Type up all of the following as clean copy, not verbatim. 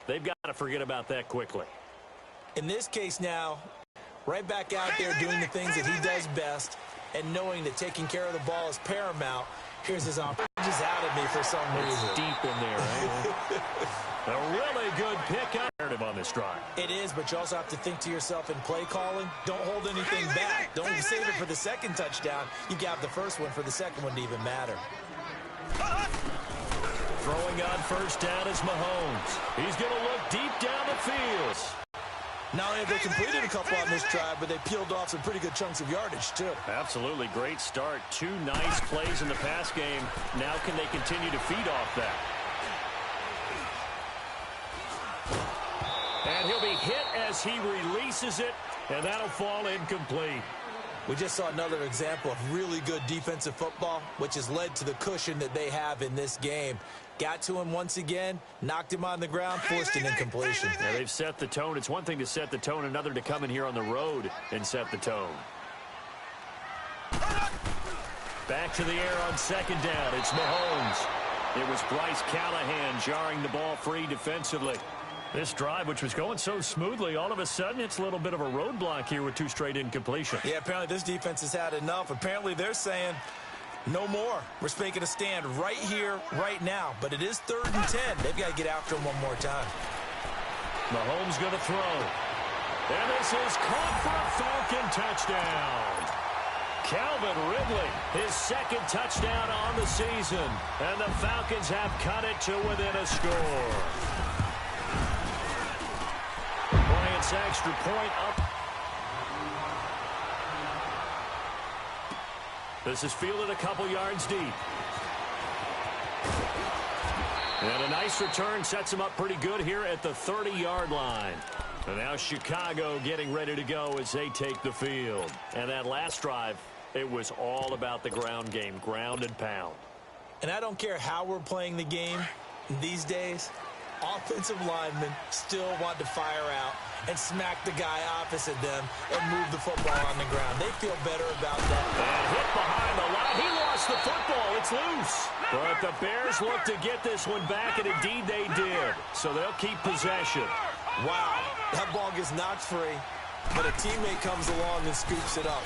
They've got to forget about that quickly. In this case now, right back out there doing the things that he does best and knowing that taking care of the ball is paramount. Here's his opportunity. Just out at me for some reason. It's deep in there, right? A really good pickup on this drive. It is, but you also have to think to yourself in play calling, don't hold anything back. Don't save it for the second touchdown. You got the first one for the second one to even matter. Throwing on first down is Mahomes. He's going to look deep down the field. Not only have they completed a couple on this drive, but they peeled off some pretty good chunks of yardage, too. Absolutely. Great start. 2 nice plays in the pass game. Now can they continue to feed off that? And he'll be hit as he releases it, and that'll fall incomplete. We just saw another example of really good defensive football, which has led to the cushion that they have in this game. Got to him once again, knocked him on the ground, forced an incompletion. Now they've set the tone. It's one thing to set the tone, another to come in here on the road and set the tone. Back to the air on second down. It's Mahomes. It was Bryce Callahan jarring the ball free defensively. This drive, which was going so smoothly, all of a sudden it's a little bit of a roadblock here with 2 straight incompletions. Yeah, apparently this defense has had enough. Apparently they're saying no more. We're making a stand right here, right now. But it is 3rd and 10. They've got to get after him one more time. Mahomes going to throw. And this is caught for a Falcon touchdown. Calvin Ridley, his 2nd touchdown on the season. And the Falcons have cut it to within a score. Bryant's extra point up. This is fielded a couple yards deep. And a nice return sets him up pretty good here at the 30-yard line. And now Chicago getting ready to go as they take the field. And that last drive, it was all about the ground game, ground and pound. And I don't care how we're playing the game these days, offensive linemen still want to fire out and smack the guy opposite them and move the football on the ground. They feel better about that. And hit behind the line. He lost the football. It's loose. But the Bears look to get this one back, and indeed they did. So they'll keep possession. Wow, that ball gets knocked free, but a teammate comes along and scoops it up.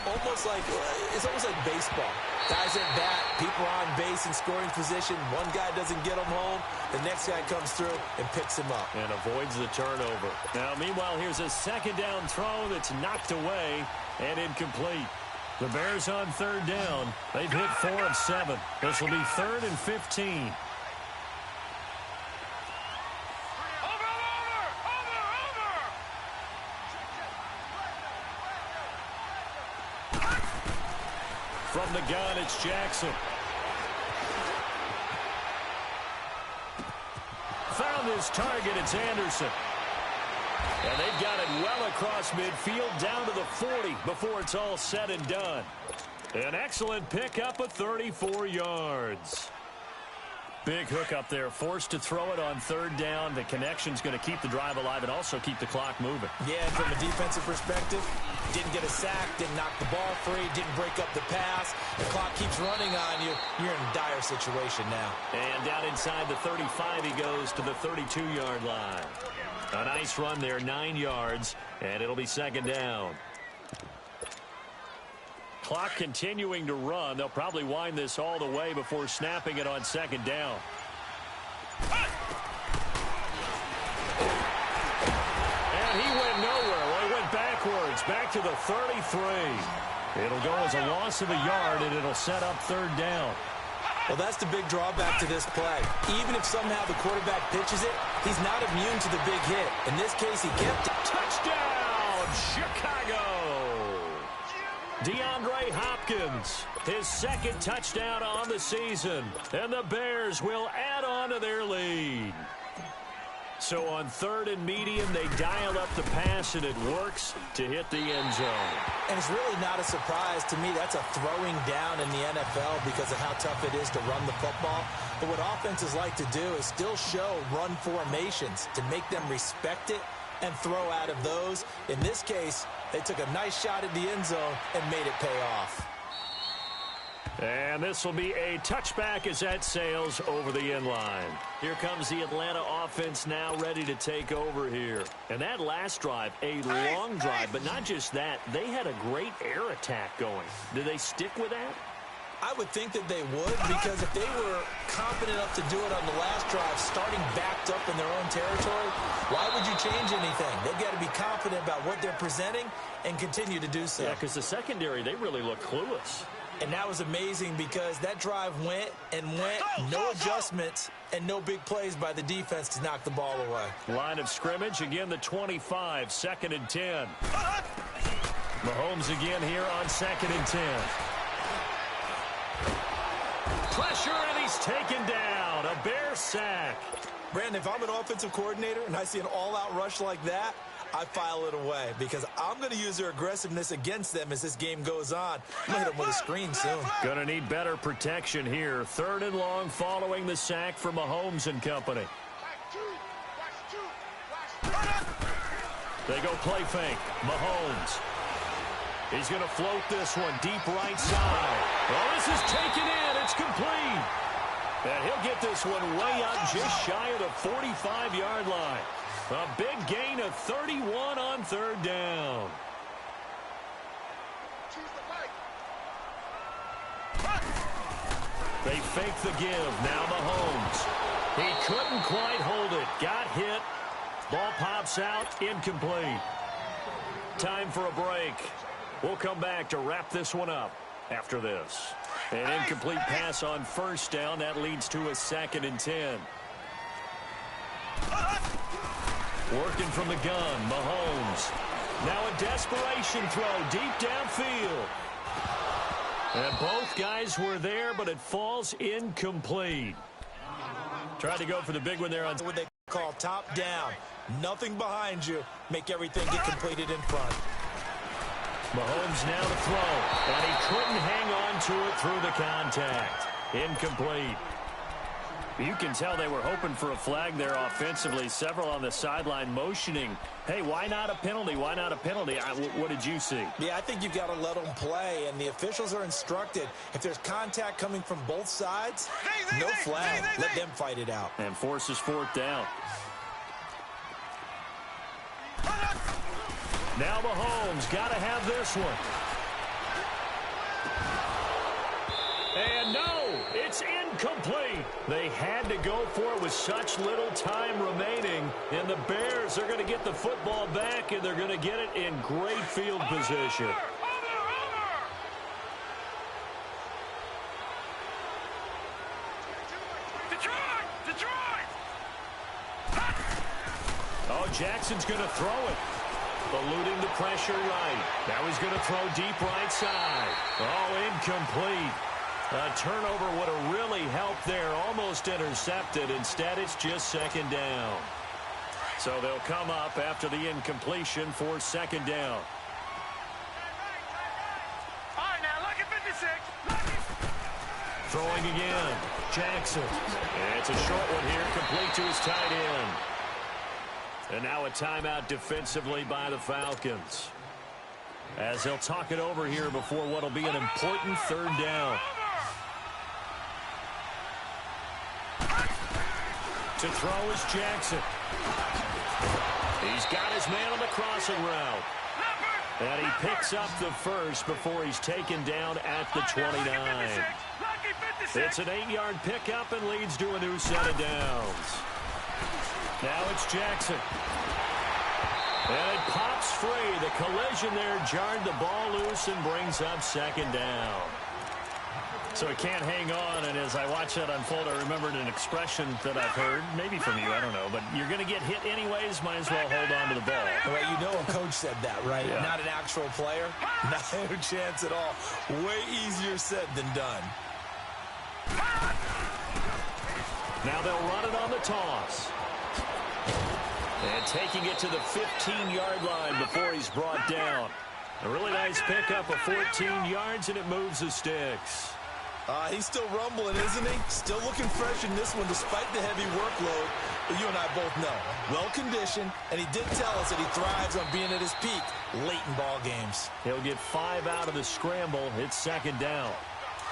It's almost like baseball. Guys at bat, people are on base in scoring position. One guy doesn't get him home. The next guy comes through and picks him up. And avoids the turnover. Now, meanwhile, here's a 2nd down throw that's knocked away and incomplete. The Bears on 3rd down. They've hit 4 of 7. This will be 3rd and 15. From the gun, it's Jackson. Found his target, it's Anderson. And they've got it well across midfield, down to the 40 before it's all said and done. An excellent pickup of 34 yards. Big hook up there, forced to throw it on 3rd down. The connection's going to keep the drive alive and also keep the clock moving. Yeah, and from a defensive perspective, didn't get a sack, didn't knock the ball free, didn't break up the pass. The clock keeps running on you. You're in a dire situation now. And down inside the 35, he goes to the 32-yard line. A nice run there, 9 yards, and it'll be 2nd down. Clock continuing to run. They'll probably wind this all the way before snapping it on 2nd down. And he went nowhere. Well, he went backwards, back to the 33. It'll go as a loss of a yard, and it'll set up 3rd down. Well, that's the big drawback to this play. Even if somehow the quarterback pitches it, he's not immune to the big hit. In this case, he kept it. Touchdown, Chicago! DeAndre Hopkins, his 2nd touchdown on the season. And the Bears will add on to their lead. So on 3rd and medium, they dial up the pass, and it works to hit the end zone. And it's really not a surprise to me. That's a throwing down in the NFL because of how tough it is to run the football. But what offenses like to do is still show run formations to make them respect it and throw out of those. In this case, they took a nice shot at the end zone and made it pay off. And this will be a touchback as that sails over the end line. Here comes the Atlanta offense now ready to take over here. And that last drive, a long drive, but not just that. They had a great air attack going. Do they stick with that? I would think that they would, because if they were confident enough to do it on the last drive, starting backed up in their own territory, why would you change anything? They've got to be confident about what they're presenting and continue to do so. Yeah, because the secondary, they really look clueless. And that was amazing because that drive went and went, no adjustments, and no big plays by the defense to knock the ball away. Line of scrimmage, again the 25, 2nd and 10. Mahomes again here on 2nd and 10. Pressure, and he's taken down. A Bear sack. Brandon, if I'm an offensive coordinator and I see an all-out rush like that, I file it away because I'm going to use their aggressiveness against them as this game goes on. I'm going to hit them with a screen soon. Going to need better protection here. 3rd and long following the sack from Mahomes and company. They go play fake. Mahomes. He's going to float this one deep right side. Well, this is taken in. It's complete. And he'll get this one way up just shy of the 45-yard line. A big gain of 31 on 3rd down. They fake the give. Now Mahomes. He couldn't quite hold it. Got hit. Ball pops out. Incomplete. Time for a break. We'll come back to wrap this one up after this. An incomplete pass on 1st down. That leads to a 2nd and 10. Working from the gun, Mahomes. Now a desperation throw deep downfield. And both guys were there, but it falls incomplete. Tried to go for the big one there on what they call top down. Nothing behind you. Make everything get completed in front. Mahomes now to throw. And he couldn't hang on to it through the contact. Incomplete. You can tell they were hoping for a flag there offensively. Several on the sideline motioning. Hey, why not a penalty? Why not a penalty? What did you see? Yeah, I think you've got to let them play, and the officials are instructed. If there's contact coming from both sides, no flag. Let them fight it out. And forces 4th down. Now Mahomes got to have this one. And no, it's incomplete. They had to go for it with such little time remaining. And the Bears are going to get the football back, and they're going to get it in great field position. Oh, Jackson's going to throw it. Eluding the pressure right. Now he's going to throw deep right side. Oh, incomplete. A turnover would have really helped there. Almost intercepted. Instead, it's just 2nd down. So they'll come up after the incompletion for 2nd down. All right, now look at 56. Throwing again. Jackson. And it's a short one here, complete to his tight end. And now a timeout defensively by the Falcons, as they'll talk it over here before what will be an important 3rd down. To throw is Jackson. He's got his man on the crossing route. And he picks up the first before he's taken down at the 29. It's an 8-yard pickup and leads to a new set of downs. Now it's Jackson. And it pops free. The collision there jarred the ball loose and brings up 2nd down. So he can't hang on, and as I watch that unfold, I remembered an expression that I've heard, maybe from you, I don't know, but you're going to get hit anyways, might as well hold on to the ball. Well, you know a coach said that, right? Yeah. Not an actual player. No chance at all. Way easier said than done. Now they'll run it on the toss. And taking it to the 15-yard line before he's brought down. A really nice pickup of 14 yards, and it moves the sticks. He's still rumbling, isn't he? Still looking fresh in this one despite the heavy workload. But you and I both know. Well-conditioned, and he did tell us that he thrives on being at his peak late in ball games. He'll get 5 out of the scramble. It's 2nd down.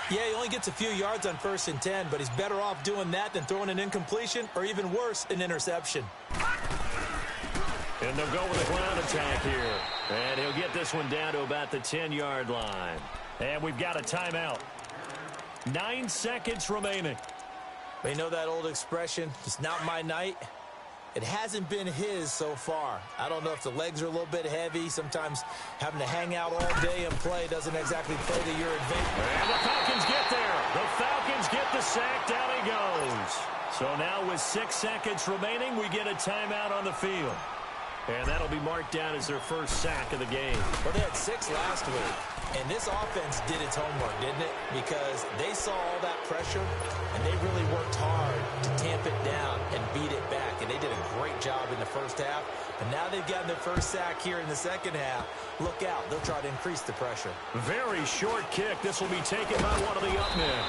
Yeah, he only gets a few yards on 1st and 10, but he's better off doing that than throwing an incompletion or even worse, an interception. And they'll go with a ground attack here. And he'll get this one down to about the 10-yard line. And we've got a timeout. 9 seconds remaining. You know that old expression, it's not my night? It hasn't been his so far. I don't know if the legs are a little bit heavy. Sometimes having to hang out all day and play doesn't exactly play to your advantage. And the Falcons get there. The Falcons get the sack. Down he goes. So now with 6 seconds remaining, we get a timeout on the field. And that'll be marked down as their first sack of the game. Well, they had 6 last week. And this offense did its homework, didn't it? Because they saw all that pressure, and they really worked hard to tamp it down and beat it back. And they did a great job in the first half. And now they've gotten their first sack here in the second half. Look out. They'll try to increase the pressure. Very short kick. This will be taken by one of the up men.